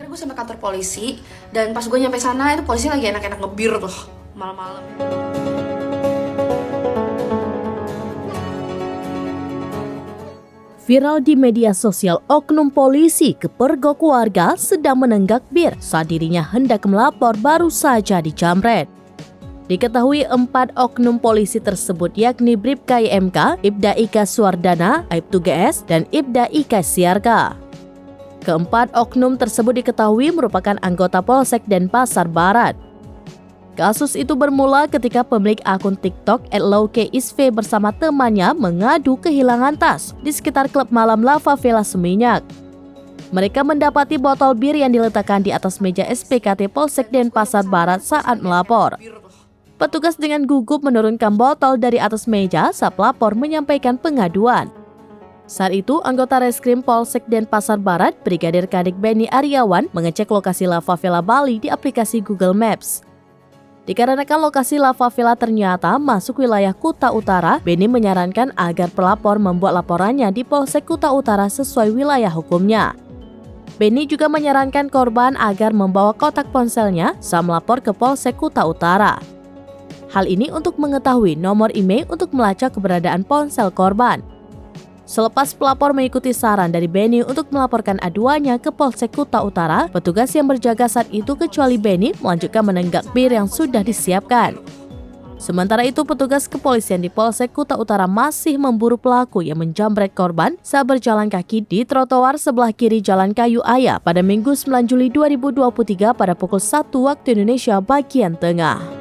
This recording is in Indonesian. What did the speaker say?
gue sampai kantor polisi, dan pas gue nyampe sana itu polisi lagi enak-enak ngebir tuh malam-malam. Viral di media sosial, oknum polisi kepergok warga sedang menenggak bir saat dirinya hendak melapor baru saja dijamret. Diketahui 4 oknum polisi tersebut yakni Bribka YMK, Ibda Ika Suwardana, Aibtu GS, dan Ibda Ika Siarka. Keempat oknum tersebut diketahui merupakan anggota Polsek Denpasar Barat. Kasus itu bermula ketika pemilik akun TikTok @lowkisv bersama temannya mengadu kehilangan tas di sekitar klub malam Lava Villa Seminyak. Mereka mendapati botol bir yang diletakkan di atas meja SPKT Polsek Denpasar Barat saat melapor. Petugas dengan gugup menurunkan botol dari atas meja saat pelapor menyampaikan pengaduan. Saat itu, anggota Reskrim Polsek Denpasar Barat, Brigadir Kadek Benny Aryawan, mengecek lokasi Lava Villa Bali di aplikasi Google Maps. Dikarenakan lokasi Lava Villa ternyata masuk wilayah Kuta Utara, Benny menyarankan agar pelapor membuat laporannya di Polsek Kuta Utara sesuai wilayah hukumnya. Benny juga menyarankan korban agar membawa kotak ponselnya saat melapor ke Polsek Kuta Utara. Hal ini untuk mengetahui nomor email untuk melacak keberadaan ponsel korban. Selepas pelapor mengikuti saran dari Benny untuk melaporkan aduannya ke Polsek Kuta Utara, petugas yang berjaga saat itu kecuali Benny melanjutkan menenggak bir yang sudah disiapkan. Sementara itu, petugas kepolisian di Polsek Kuta Utara masih memburu pelaku yang menjamret korban saat berjalan kaki di trotoar sebelah kiri Jalan Kayu Aya pada Minggu 9 Juli 2023 pada pukul 1 waktu Indonesia bagian tengah.